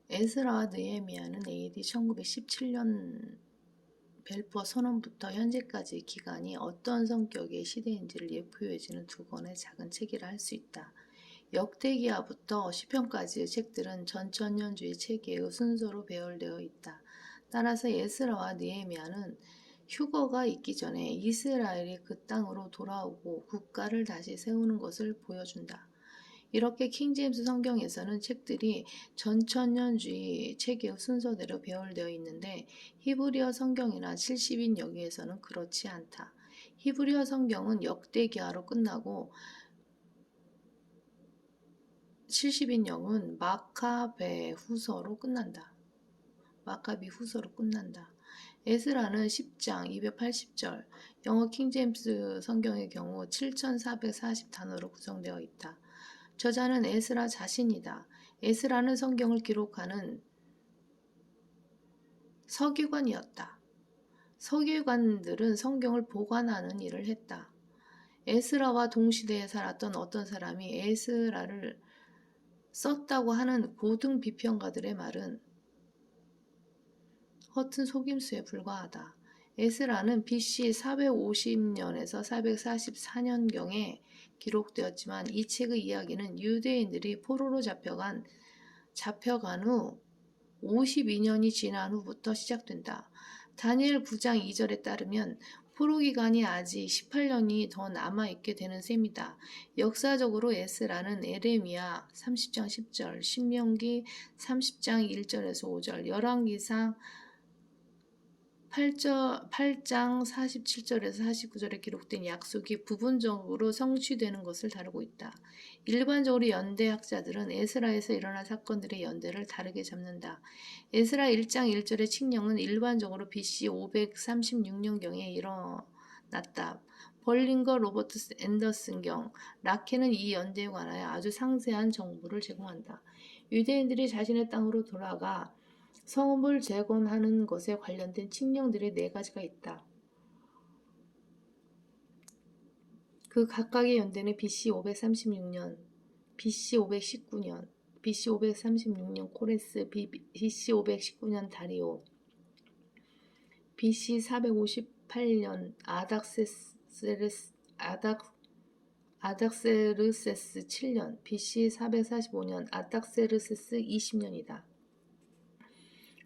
에스라와 느헤미야는 AD 1917년 벨포 선언부터 현재까지의 기간이 어떤 성격의 시대인지를 예표해주는 두 권의 작은 책이라 할 수 있다. 역대기하부터 시편까지의 책들은 전천년주의 체계의 순서로 배열되어 있다. 따라서 에스라와 느헤미야는 휴거가 있기 전에 이스라엘이 그 땅으로 돌아오고 국가를 다시 세우는 것을 보여준다. 이렇게 킹제임스 성경에서는 책들이 전천년주의 체계의 순서대로 배열되어 있는데 히브리어 성경이나 70인 여기에서는 그렇지 않다. 히브리어 성경은 역대기하로 끝나고 70인 영은 마카베 후서로 끝난다. 마카비 후서로 끝난다. 에스라는 10장 280절, 영어 킹제임스 성경의 경우 7440단어로 구성되어 있다. 저자는 에스라 자신이다. 에스라는 성경을 기록하는 서기관이었다. 서기관들은 성경을 보관하는 일을 했다. 에스라와 동시대에 살았던 어떤 사람이 에스라를 썼다고 하는 고등 비평가들의 말은 허튼 속임수에 불과하다. 에스라는 BC 450년에서 444년경에 기록되었지만 이 책의 이야기는 유대인들이 포로로 잡혀간 후 52년이 지난 후부터 시작된다. 다니엘 9장 2절에 따르면 포로 기간이 아직 18년이 더 남아있게 되는 셈이다. 역사적으로 에스라는 에레미야 30장 10절, 신명기 30장 1절에서 5절, 열왕기상 8장 47절에서 49절에 기록된 약속이 부분적으로 성취되는 것을 다루고 있다. 일반적으로 연대학자들은 에스라에서 일어난 사건들의 연대를 다르게 잡는다. 에스라 1장 1절의 칙령은 일반적으로 BC 536년경에 일어났다. 벌링거 로버트 앤더슨경, 라켄은 이 연대에 관하여 아주 상세한 정보를 제공한다. 유대인들이 자신의 땅으로 돌아가 성읍을 재건하는 것에 관련된 칙령들의 4가지가 있다. 그 각각의 연대는 BC 536년, BC 519년, BC 536년 코레스, BC 519년 다리오, BC 458년 아닥세르세스 7년, BC 445년 아닥세르세스 20년이다.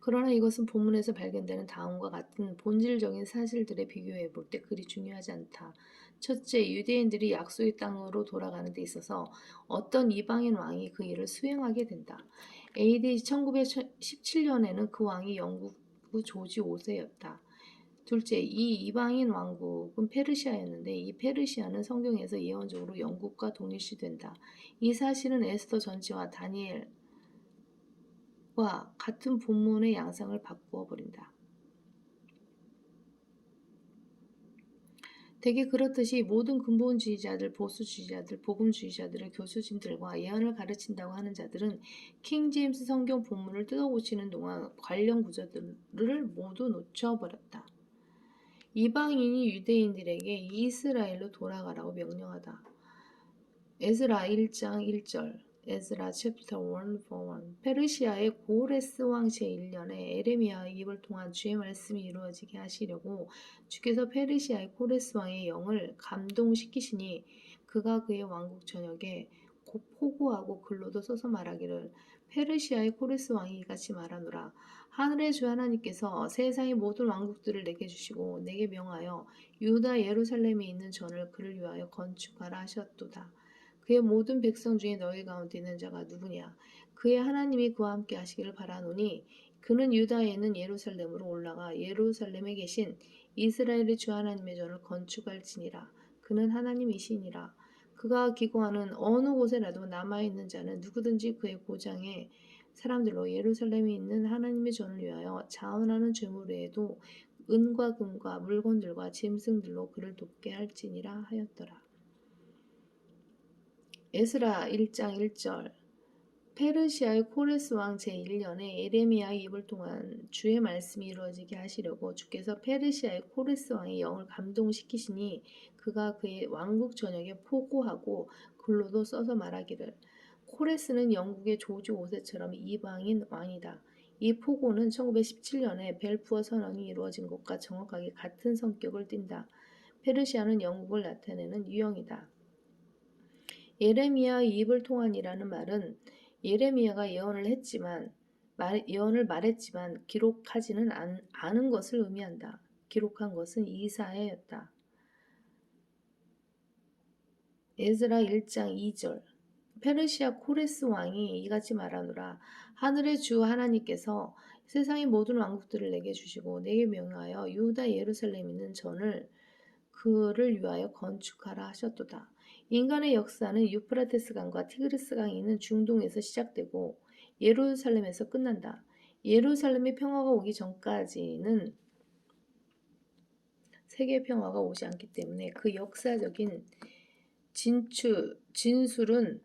그러나 이것은 본문에서 발견되는 다음과 같은 본질적인 사실들에 비교해 볼 때 그리 중요하지 않다. 첫째, 유대인들이 약속의 땅으로 돌아가는 데 있어서 어떤 이방인 왕이 그 일을 수행하게 된다. AD 1917년에는 그 왕이 영국의 조지 5세였다. 둘째, 이 이방인 왕국은 페르시아였는데 이 페르시아는 성경에서 예언적으로 영국과 동일시된다. 이 사실은 에스더 전체와 다니엘과 같은 본문의 양상을 바꾸어 버린다. 대개 그렇듯이 모든 근본주의자들, 보수주의자들, 복음주의자들의 교수진들과 예언을 가르친다고 하는 자들은 킹제임스 성경 본문을 뜯어고치는 동안 관련 구절들을 모두 놓쳐버렸다. 이방인이 유대인들에게 이스라엘로 돌아가라고 명령하다. 에스라 1장 1절, 에스라 챕터 1 페르시아의 고레스 왕 제1년에 에레미야의 입을 통한 주의 말씀이 이루어지게 하시려고 주께서 페르시아의 고레스 왕의 영을 감동시키시니 그가 그의 왕국 전역에 곧 포고하고 글로도 써서 말하기를 페르시아의 코레스 왕이 이같이 말하노라. 하늘의 주 하나님께서 세상의 모든 왕국들을 내게 주시고 내게 명하여 유다 예루살렘에 있는 전을 그를 위하여 건축하라 하셨도다. 그의 모든 백성 중에 너희 가운데 있는 자가 누구냐? 그의 하나님이 그와 함께 하시기를 바라노니 그는 유다에 있는 예루살렘으로 올라가 예루살렘에 계신 이스라엘의 주 하나님의 전을 건축할지니라. 그는 하나님이시니라. 그가 기거하는 어느 곳에라도 남아있는 자는 누구든지 그의 고장에 사람들로 예루살렘에 있는 하나님의 전을 위하여 자원하는 죄물 외에도 은과 금과 물건들과 짐승들로 그를 돕게 할지니라 하였더라. 에스라 1장 1절 페르시아의 코레스 왕 제1년에 에레미야의 입을 통한 주의 말씀이 이루어지게 하시려고 주께서 페르시아의 코레스 왕의 영을 감동시키시니 그가 그의 왕국 전역에 포고하고 글로도 써서 말하기를 코레스는 영국의 조지 5세처럼 이방인 왕이다. 이 포고는 1917년에 벨푸어 선언이 이루어진 것과 정확하게 같은 성격을 띈다. 페르시아는 영국을 나타내는 유형이다. 예레미야의 입을 통한이라는 말은 예레미야가 예언을 말했지만 기록하지는 않은 것을 의미한다. 기록한 것은 이사야였다. 에스라 1장 2절 페르시아 코레스 왕이 이같이 말하노라. 하늘의 주 하나님께서 세상의 모든 왕국들을 내게 주시고 내게 명하여 유다 예루살렘에 있는 전을 그를 위하여 건축하라 하셨도다. 인간의 역사는 유프라테스 강과 티그리스 강이 있는 중동에서 시작되고 예루살렘에서 끝난다. 예루살렘의 평화가 오기 전까지는 세계 평화가 오지 않기 때문에 그 역사적인 진술은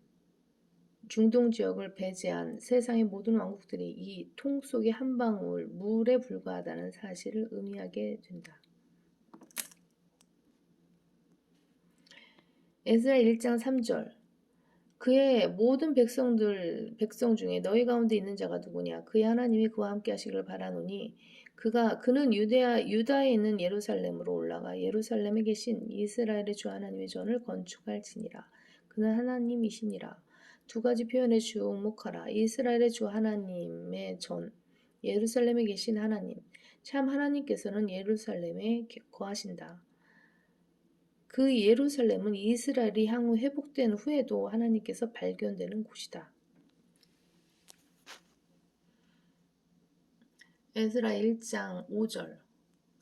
중동 지역을 배제한 세상의 모든 왕국들이 이 통 속의 한 방울 물에 불과하다는 사실을 의미하게 된다. 에스라 1장 3절 그의 모든 백성 중에 너희 가운데 있는 자가 누구냐? 그의 하나님이 그와 함께 하시기를 바라노니 그는 유다에 있는 예루살렘으로 올라가 예루살렘에 계신 이스라엘의 주 하나님의 전을 건축할지니라. 그는 하나님이시니라. 두 가지 표현에 주목하라. 이스라엘의 주 하나님의 전, 예루살렘에 계신 하나님. 참 하나님께서는 예루살렘에 거하신다. 그 예루살렘은 이스라엘이 향후 회복된 후에도 하나님께서 발견되는 곳이다. 에스라 1장 5절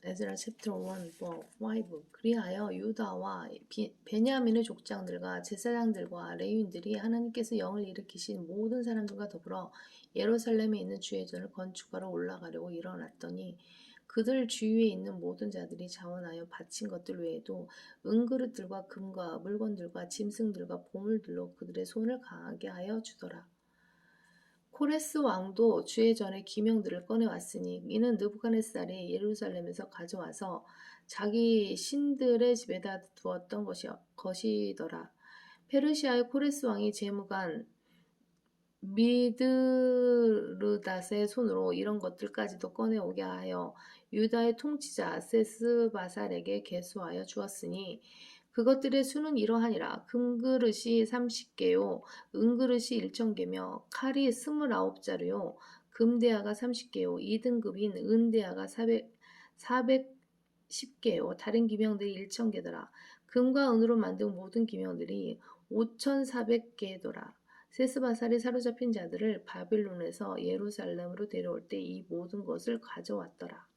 에스라 챕터 1, 5 그리하여 유다와 베냐민의 족장들과 제사장들과 레위인들이 하나님께서 영을 일으키신 모든 사람들과 더불어 예루살렘에 있는 주의 전을 건축하러 올라가려고 일어났더니 그들 주위에 있는 모든 자들이 자원하여 바친 것들 외에도 은그릇들과 금과 물건들과 짐승들과 보물들로 그들의 손을 강하게 하여 주더라. 코레스 왕도 주의 전에 기명들을 꺼내왔으니 이는 느부갓네살이 예루살렘에서 가져와서 자기 신들의 집에다 두었던 것이더라. 페르시아의 코레스 왕이 재무관 미드르닷의 손으로 이런 것들까지도 꺼내오게 하여 유다의 통치자 세스바살에게 계수하여 주었으니 그것들의 수는 이러하니라. 금그릇이 30개요 은그릇이 1,000개며 칼이 29자루요 금대야가 30개요 2등급인 은대야가 410개요 다른 기명들이 1,000개더라. 금과 은으로 만든 모든 기명들이 5,400개더라. 세스바살이 사로잡힌 자들을 바빌론에서 예루살렘으로 데려올 때 이 모든 것을 가져왔더라.